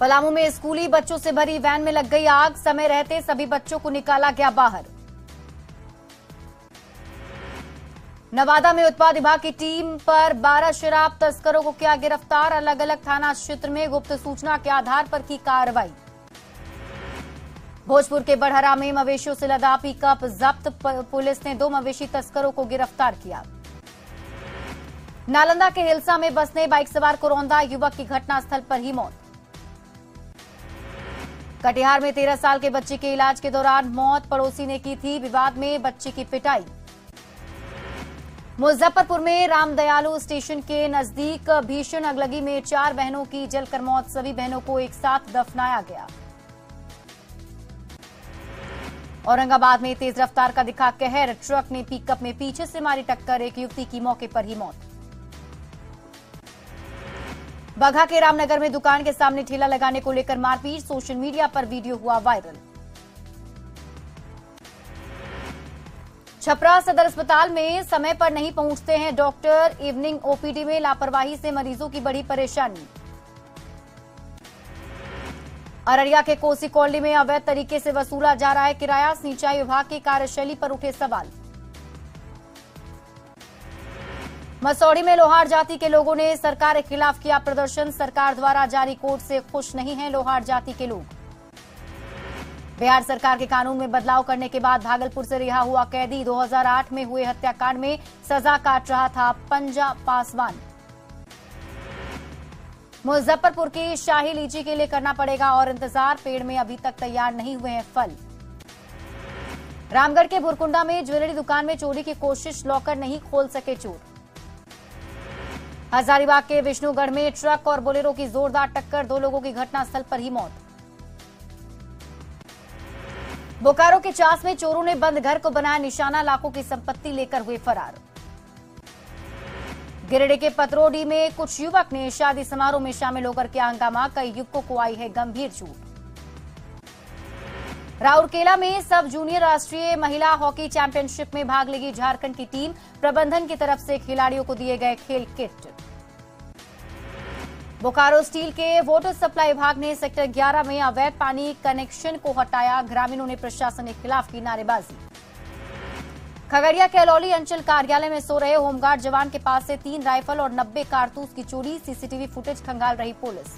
पलामू में स्कूली बच्चों से भरी वैन में लग गई आग, समय रहते सभी बच्चों को निकाला गया बाहर। नवादा में उत्पाद विभाग की टीम पर 12 शराब तस्करों को किया गिरफ्तार, अलग अलग थाना क्षेत्र में गुप्त सूचना के आधार पर की कार्रवाई। भोजपुर के बड़हरा में मवेशियों से लदा पिकअप जब्त, पुलिस ने 2 मवेशी तस्करों को गिरफ्तार किया। नालंदा के हिलसा में बसने बाइक सवार को रौंदा, युवक की घटनास्थल पर ही मौत। कटिहार में 13 साल के बच्चे के इलाज के दौरान मौत, पड़ोसी ने की थी विवाद में बच्चे की पिटाई। मुजफ्फरपुर में रामदयालु स्टेशन के नजदीक भीषण अगलगी में 4 बहनों की जलकर मौत, सभी बहनों को एक साथ दफनाया गया। औरंगाबाद में तेज रफ्तार का दिखा कहर, ट्रक ने पिकअप में पीछे से मारी टक्कर, एक युवती की मौके पर ही मौत। बगहा के रामनगर में दुकान के सामने ठेला लगाने को लेकर मारपीट, सोशल मीडिया पर वीडियो हुआ वायरल। छपरा सदर अस्पताल में समय पर नहीं पहुंचते हैं डॉक्टर, इवनिंग ओपीडी में लापरवाही से मरीजों की बड़ी परेशानी। अररिया के कोसी कॉलोनी में अवैध तरीके से वसूला जा रहा है किराया, सिंचाई विभाग की कार्यशैली पर उठे सवाल। मसौढ़ी में लोहार जाति के लोगों ने सरकार के खिलाफ किया प्रदर्शन, सरकार द्वारा जारी कोड से खुश नहीं हैं लोहार जाति के लोग। बिहार सरकार के कानून में बदलाव करने के बाद भागलपुर से रिहा हुआ कैदी, 2008 में हुए हत्याकांड में सजा काट रहा था पंजा पासवान। मुजफ्फरपुर की शाही लीची के लिए करना पड़ेगा और इंतजार, पेड़ में अभी तक तैयार नहीं हुए हैं फल। रामगढ़ के बुरकुंडा में ज्वेलरी दुकान में चोरी की कोशिश, लॉकर नहीं खोल सके चोर। हजारीबाग के विष्णुगढ़ में ट्रक और बोलेरो की जोरदार टक्कर, 2 लोगों की घटनास्थल पर ही मौत। बोकारो के चास में चोरों ने बंद घर को बनाया निशाना, लाखों की संपत्ति लेकर हुए फरार। गिरिडीह के पतरोडी में कुछ युवक ने शादी समारोह में शामिल होकर किया हंगामा, कई युवकों को आई है गंभीर चोट। राउरकेला में सब जूनियर राष्ट्रीय महिला हॉकी चैंपियनशिप में भाग लेगी झारखंड की टीम, प्रबंधन की तरफ से खिलाड़ियों को दिए गए खेल किट। बोकारो स्टील के वाटर सप्लाई विभाग ने सेक्टर 11 में अवैध पानी कनेक्शन को हटाया, ग्रामीणों ने प्रशासन के खिलाफ की नारेबाजी। खगड़िया के अलौली अंचल कार्यालय में सो रहे होमगार्ड जवान के पास से 3 राइफल और 90 कारतूस की चोरी, सीसीटीवी फुटेज खंगाल रही पुलिस।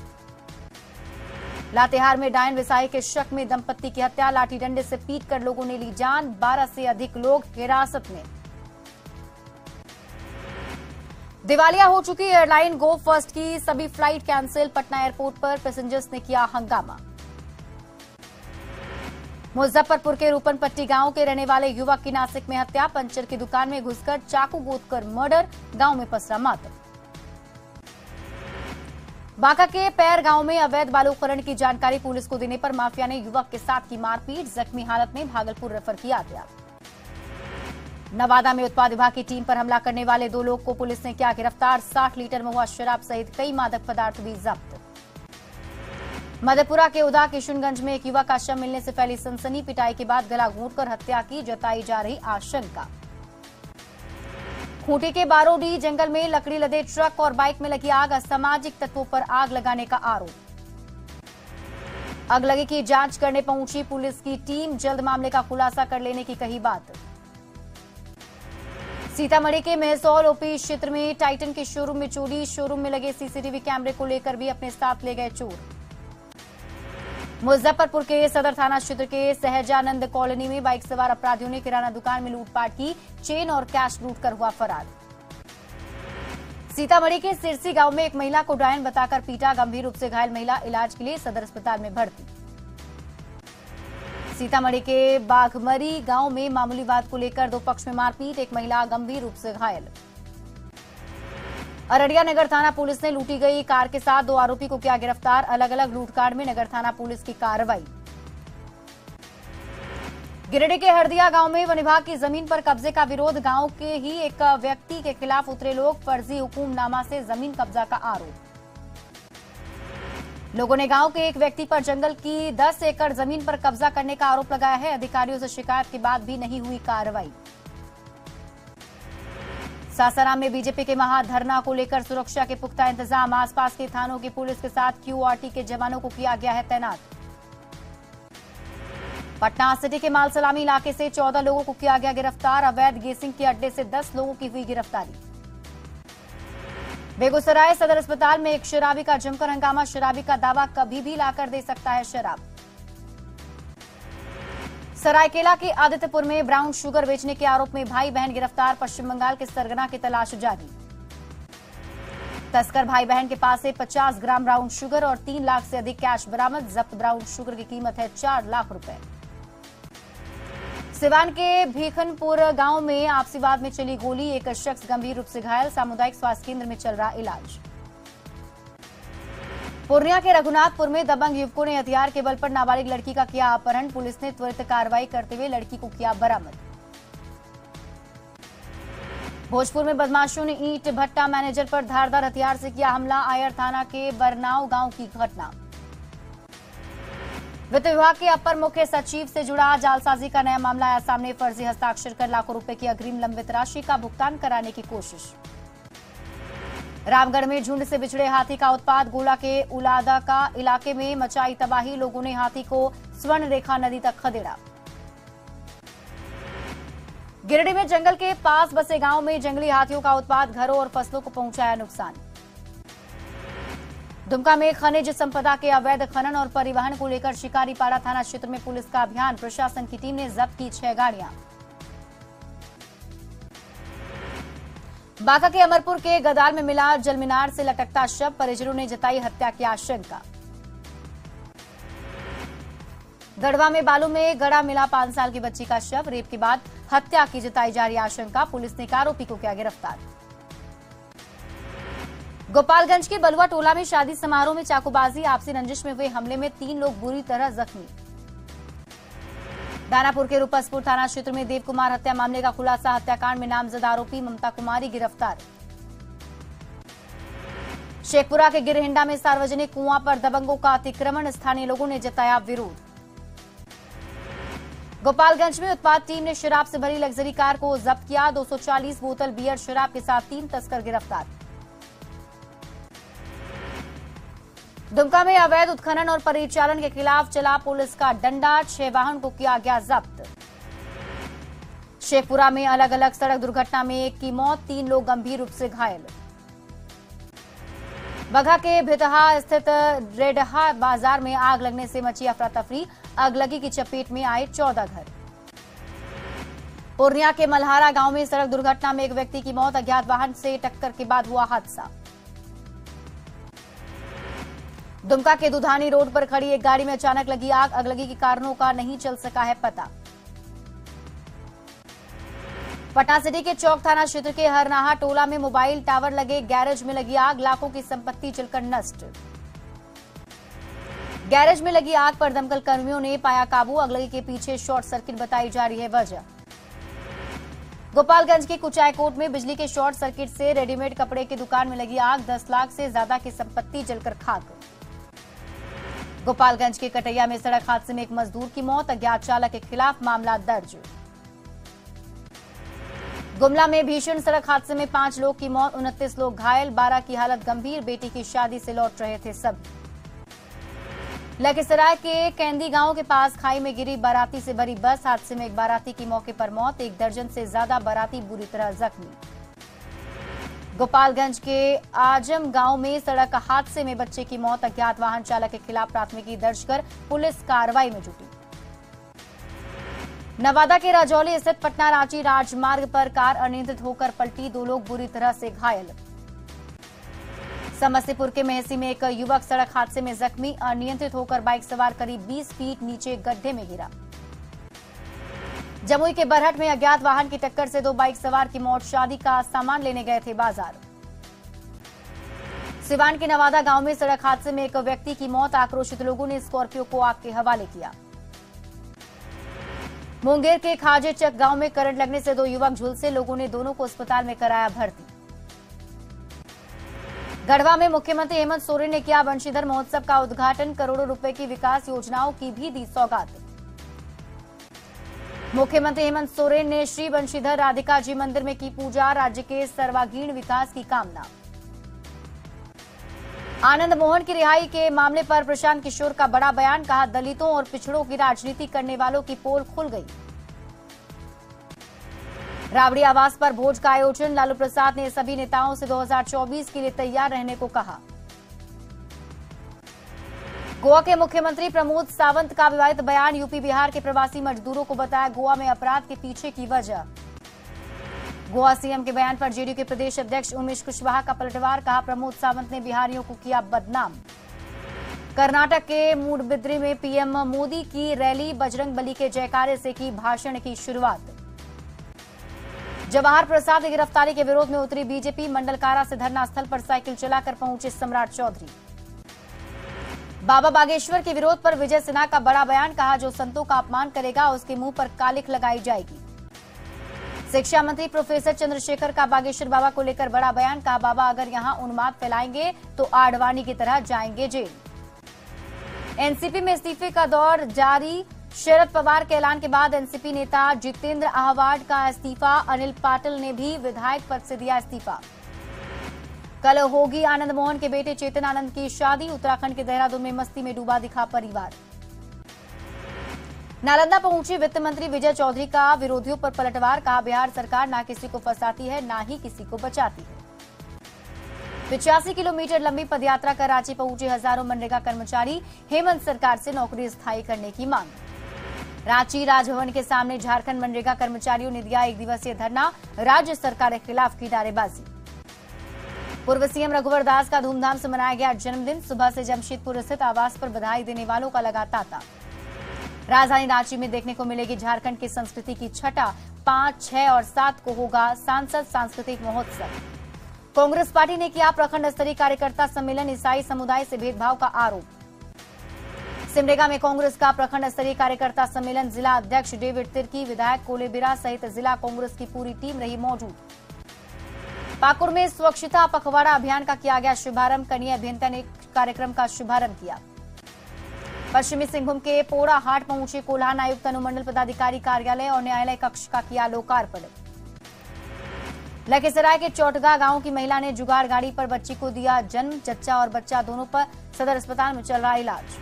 लातेहार में डायन विसाही के शक में दंपत्ति की हत्या, लाठी डंडे से पीटकर लोगों ने ली जान, 12 से अधिक लोग हिरासत में। दिवालिया हो चुकी एयरलाइन गो फर्स्ट की सभी फ्लाइट कैंसिल, पटना एयरपोर्ट पर पैसेंजर्स ने किया हंगामा। मुजफ्फरपुर के रूपनपट्टी गांव के रहने वाले युवक की नासिक में हत्या, पंचर की दुकान में घुसकर चाकू गोदकर मर्डर, गांव में पसरा मातम। बांका के पैर गांव में अवैध बालू खनन की जानकारी पुलिस को देने पर माफिया ने युवक के साथ की मारपीट, जख्मी हालत में भागलपुर रेफर किया गया। नवादा में उत्पाद विभाग की टीम पर हमला करने वाले 2 लोग को पुलिस ने किया गिरफ्तार, 60 लीटर महुआ शराब सहित कई मादक पदार्थ भी जब्त। मधेपुरा के उदा किशनगंज में एक युवक का शव मिलने से फैली सनसनी, पिटाई के बाद गला घोंटकर हत्या की जताई जा रही आशंका। खूंटी के बारोडी जंगल में लकड़ी लदे ट्रक और बाइक में लगी आग, असामाजिक तत्वों पर आग लगाने का आरोप। अगलगी की जांच करने पहुंची पुलिस की टीम, जल्द मामले का खुलासा कर लेने की कही बात। सीतामढ़ी के मेहसौल ओपी क्षेत्र में टाइटन के शोरूम में चोरी, शोरूम में लगे सीसीटीवी कैमरे को लेकर भी अपने साथ ले गए चोर। मुजफ्फरपुर के सदर थाना क्षेत्र के सहजानंद कॉलोनी में बाइक सवार अपराधियों ने किराना दुकान में लूटपाट की, चेन और कैश लूटकर हुआ फरार। सीतामढ़ी के सिरसी गांव में एक महिला को डायन बताकर पीटा, गंभीर रूप से घायल महिला इलाज के लिए सदर अस्पताल में भर्ती। सीतामढ़ी के बाघमरी गांव में मामूली बात को लेकर 2 पक्ष में मारपीट, एक महिला गंभीर रूप से घायल। अररिया नगर थाना पुलिस ने लूटी गई कार के साथ 2 आरोपी को किया गिरफ्तार, अलग अलग लूटकांड में नगर थाना पुलिस की कार्रवाई। गिरिडीह के हरदिया गांव में वन विभाग की जमीन पर कब्जे का विरोध, गांव के ही एक व्यक्ति के खिलाफ उतरे लोग, फर्जी हुकुमनामा से जमीन कब्जा का आरोप। लोगों ने गांव के एक व्यक्ति पर जंगल की 10 एकड़ जमीन पर कब्जा करने का आरोप लगाया है, अधिकारियों से शिकायत के बाद भी नहीं हुई कार्रवाई। सासाराम में बीजेपी के महाधरना को लेकर सुरक्षा के पुख्ता इंतजाम। आसपास के थानों की पुलिस के साथ क्यूआरटी के जवानों को किया गया है तैनात। पटना सिटी के मालसलामी इलाके से 14 लोगों को किया गया गिरफ्तार। अवैध गेसिंग के अड्डे से 10 लोगों की हुई गिरफ्तारी। बेगूसराय सदर अस्पताल में एक शराबी का जमकर हंगामा। शराबी का दावा कभी भी लाकर दे सकता है शराब। सरायकेला के आदित्यपुर में ब्राउन शुगर बेचने के आरोप में भाई बहन गिरफ्तार। पश्चिम बंगाल के सरगना की तलाश जारी। तस्कर भाई बहन के पास से 50 ग्राम ब्राउन शुगर और 3 लाख से अधिक कैश बरामद। जब्त ब्राउन शुगर की कीमत है 4 लाख रुपए। सिवान के भीखनपुर गांव में आपसी वाद में चली गोली। एक शख्स गंभीर रूप से घायल। सामुदायिक स्वास्थ्य केंद्र में चल रहा इलाज। पूर्णिया के रघुनाथपुर में दबंग युवकों ने हथियार के बल पर नाबालिग लड़की का किया अपहरण। पुलिस ने त्वरित कार्रवाई करते हुए लड़की को किया बरामद। भोजपुर में बदमाशों ने ईंट भट्टा मैनेजर पर धारदार हथियार से किया हमला। आयर थाना के बरनाव गांव की घटना। वित्त विभाग के अपर मुख्य सचिव से जुड़ा जालसाजी का नया मामला आया सामने। फर्जी हस्ताक्षर कर लाखों रुपए की अग्रिम लंबित राशि का भुगतान कराने की कोशिश। रामगढ़ में झुंड से बिछड़े हाथी का उत्पात। गोला के उलादा का इलाके में मचाई तबाही। लोगों ने हाथी को स्वर्ण रेखा नदी तक खदेड़ा। गिरिडीह में जंगल के पास बसे गांव में जंगली हाथियों का उत्पात। घरों और फसलों को पहुंचाया नुकसान। दुमका में खनिज संपदा के अवैध खनन और परिवहन को लेकर शिकारीपाड़ा थाना क्षेत्र में पुलिस का अभियान। प्रशासन की टीम ने जब्त की 6 गाड़ियां। बांका के अमरपुर के गदाल में मिला जलमीनार से लटकता शव। परिजनों ने जताई हत्या की आशंका। गढ़वा में बालू में गड़ा मिला 5 साल की बच्ची का शव। रेप के बाद हत्या की जताई जा रही आशंका। पुलिस ने एक आरोपी को किया गिरफ्तार। गोपालगंज के बलुआ टोला में शादी समारोह में चाकूबाजी। आपसी रंजिश में हुए हमले में 3 लोग बुरी तरह जख्मी। दानापुर के रूपसपुर थाना क्षेत्र में देव कुमार हत्या मामले का खुलासा। हत्याकांड में नामजद आरोपी ममता कुमारी गिरफ्तार। शेखपुरा के गिरहिंडा में सार्वजनिक कुआं पर दबंगों का अतिक्रमण। स्थानीय लोगों ने जताया विरोध। गोपालगंज में उत्पाद टीम ने शराब से भरी लग्जरी कार को जब्त किया। 240 बोतल बियर शराब के साथ 3 तस्कर गिरफ्तार। दुमका में अवैध उत्खनन और परिचालन के खिलाफ चला पुलिस का डंडा। 6 वाहन को किया गया जब्त। शेखपुरा में अलग अलग सड़क दुर्घटना में एक की मौत। 3 लोग गंभीर रूप से घायल। बगहा के भितहा स्थित रेडहा बाजार में आग लगने से मची अफरा तफरी। अगलगी की चपेट में आए 14 घर। पूर्णिया के मल्हारा गांव में सड़क दुर्घटना में एक व्यक्ति की मौत। अज्ञात वाहन से टक्कर के बाद हुआ हादसा। दुमका के दुधानी रोड पर खड़ी एक गाड़ी में अचानक लगी आग। अगलगी के कारणों का नहीं चल सका है पता। पटना सिटी के चौक थाना क्षेत्र के हरनाहा टोला में मोबाइल टावर लगे गैरेज में लगी आग। लाखों की संपत्ति जलकर नष्ट। गैरेज में लगी आग पर दमकल कर्मियों ने पाया काबू। अगलगी के पीछे शॉर्ट सर्किट बताई जा रही है वजह। गोपालगंज के कुचायकोट में बिजली के शॉर्ट सर्किट से रेडीमेड कपड़े की दुकान में लगी आग। 10 लाख से ज्यादा की संपत्ति जलकर खाक। गोपालगंज के कटैया में सड़क हादसे में एक मजदूर की मौत। अज्ञात चालक के खिलाफ मामला दर्ज। गुमला में भीषण सड़क हादसे में 5 लोग की मौत। 29 लोग घायल। 12 की हालत गंभीर। बेटी की शादी से लौट रहे थे सभी। लखीसराय के कैंदी गांव के पास खाई में गिरी बाराती से भरी बस। हादसे में एक बाराती की मौके पर मौत। 1 दर्जन से ज्यादा बाराती बुरी तरह जख्मी। गोपालगंज के आजम गांव में सड़क हादसे में बच्चे की मौत। अज्ञात वाहन चालक के खिलाफ प्राथमिकी दर्ज कर पुलिस कार्रवाई में जुटी। नवादा के राजौली स्थित पटना रांची राजमार्ग पर कार अनियंत्रित होकर पलटी। 2 लोग बुरी तरह से घायल। समस्तीपुर के मेहसी में एक युवक सड़क हादसे में जख्मी। अनियंत्रित होकर बाइक सवार करीब 20 फीट नीचे गड्ढे में गिरा। जमुई के बरहट में अज्ञात वाहन की टक्कर से 2 बाइक सवार की मौत। शादी का सामान लेने गए थे बाजार। सिवान के नवादा गांव में सड़क हादसे में एक व्यक्ति की मौत। आक्रोशित लोगों ने स्कॉर्पियो को आग के हवाले किया। मुंगेर के खाजेचक गांव में करंट लगने से 2 युवक झुलसे। लोगों ने दोनों को अस्पताल में कराया भर्ती। गढ़वा में मुख्यमंत्री हेमंत सोरेन ने किया बंशीधर महोत्सव का उद्घाटन। करोड़ों रुपए की विकास योजनाओं की भी दी सौगात। मुख्यमंत्री हेमंत सोरेन ने श्री बंशीधर राधिका जी मंदिर में की पूजा, राज्य के सर्वांगीण विकास की कामना। आनंद मोहन की रिहाई के मामले पर प्रशांत किशोर का बड़ा बयान, कहा दलितों और पिछड़ों की राजनीति करने वालों की पोल खुल गई। राबड़ी आवास पर भोज का आयोजन, लालू प्रसाद ने सभी नेताओं से 2024 के लिए तैयार रहने को कहा। गोवा के मुख्यमंत्री प्रमोद सावंत का विवादित बयान, यूपी बिहार के प्रवासी मजदूरों को बताया गोवा में अपराध के पीछे की वजह। गोवा सीएम के बयान पर जेडीयू के प्रदेश अध्यक्ष उमेश कुशवाहा का पलटवार, कहा प्रमोद सावंत ने बिहारियों को किया बदनाम। कर्नाटक के मूडबिद्री में पीएम मोदी की रैली, बजरंग बली के जयकारे से की भाषण की शुरुआत। जवाहर प्रसाद की गिरफ्तारी के विरोध में उतरी बीजेपी, मंडल कारा से धरना स्थल पर साइकिल चलाकर पहुंचे सम्राट चौधरी। बाबा बागेश्वर के विरोध पर विजय सिन्हा का बड़ा बयान, कहा जो संतों का अपमान करेगा उसके मुंह पर कालिख लगाई जाएगी। शिक्षा मंत्री प्रोफेसर चंद्रशेखर का बागेश्वर बाबा को लेकर बड़ा बयान, कहा बाबा अगर यहां उन्माद फैलाएंगे तो आडवाणी की तरह जाएंगे जेल। एनसीपी में इस्तीफे का दौर जारी, शरद पवार के ऐलान के बाद एनसीपी नेता जितेंद्र आहवाड का इस्तीफा, अनिल पाटिल ने भी विधायक पद से दिया इस्तीफा। कल होगी आनंद मोहन के बेटे चेतन आनंद की शादी, उत्तराखंड के देहरादून में मस्ती में डूबा दिखा परिवार। नालंदा पहुंची वित्त मंत्री विजय चौधरी का विरोधियों पर पलटवार, कहा बिहार सरकार ना किसी को फंसाती है ना ही किसी को बचाती है। 85 किलोमीटर लंबी पदयात्रा कर रांची पहुंचे हजारों मनरेगा कर्मचारी, हेमंत सरकार से नौकरी स्थायी करने की मांग। रांची राजभवन के सामने झारखंड मनरेगा कर्मचारियों ने दिया 1 दिवसीय धरना, राज्य सरकार के खिलाफ की नारेबाजी। पूर्व सीएम रघुवर दास का धूमधाम से मनाया गया जन्मदिन, सुबह से जमशेदपुर स्थित आवास पर बधाई देने वालों का लगा तांता। राजधानी रांची में देखने को मिलेगी झारखंड की संस्कृति की छठा, 5, 6 और 7 को होगा सांसद सांस्कृतिक महोत्सव। कांग्रेस पार्टी ने किया प्रखंड स्तरीय कार्यकर्ता सम्मेलन, ईसाई समुदाय से भेदभाव का आरोप। सिमडेगा में कांग्रेस का प्रखंड स्तरीय कार्यकर्ता सम्मेलन, जिला अध्यक्ष डेविड तिर्की, विधायक कोलेबिरा सहित जिला कांग्रेस की पूरी टीम रही मौजूद। पाकुड़ में स्वच्छता पखवाड़ा अभियान का किया गया शुभारंभ, कनीय अभियंता ने कार्यक्रम का शुभारंभ किया। पश्चिमी सिंहभूम के पोड़ा हाट पहुंचे कोल्हान आयुक्त, अनुमंडल पदाधिकारी कार्यालय और न्यायालय कक्ष का किया लोकार्पण। लखीसराय के चौटगा गांव की महिला ने जुगाड़ गाड़ी पर बच्ची को दिया जन्म, जच्चा और बच्चा दोनों पर सदर अस्पताल में चल रहा इलाज।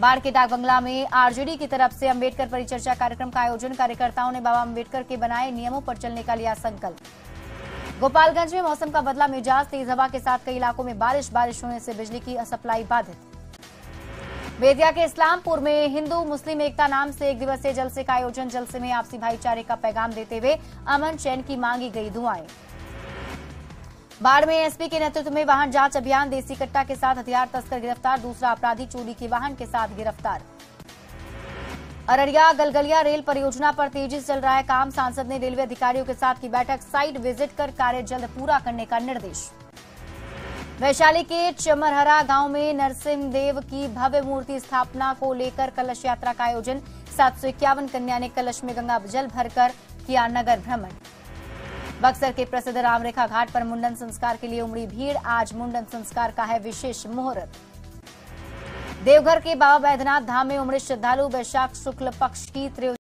बाढ़ के डाक बंगला में आरजेडी की तरफ से अंबेडकर परिचर्चा कार्यक्रम का आयोजन, कार्यकर्ताओं ने बाबा अंबेडकर के बनाए नियमों पर चलने का लिया संकल्प। गोपालगंज में मौसम का बदला मिजाज, तेज हवा के साथ कई इलाकों में बारिश होने से बिजली की सप्लाई बाधित। बेतिया के इस्लामपुर में हिंदू मुस्लिम एकता नाम से 1 दिवसीय जलसे का आयोजन, जलसे में आपसी भाईचारे का पैगाम देते हुए अमन चैन की मांगी गई दुआएं। बाढ़ में एसपी के नेतृत्व में वाहन जांच अभियान, देसी कट्टा के साथ हथियार तस्कर गिरफ्तार, दूसरा अपराधी चोरी के वाहन के साथ गिरफ्तार। अररिया गलगलिया रेल परियोजना पर तेजी से चल रहा है काम, सांसद ने रेलवे अधिकारियों के साथ की बैठक, साइट विजिट कर कार्य जल्द पूरा करने का निर्देश। वैशाली के चमरहरा गांव में नरसिंहदेव की भव्य मूर्ति स्थापना को लेकर कलश यात्रा का आयोजन, 751 कन्या ने कलश में गंगा जल भरकर किया नगर भ्रमण। बक्सर के प्रसिद्ध रामरेखा घाट पर मुंडन संस्कार के लिए उमड़ी भीड़, आज मुंडन संस्कार का है विशेष मुहूर्त। देवघर के बाबा बैद्यनाथ धाम में उमड़े श्रद्धालु, वैशाख शुक्ल पक्ष की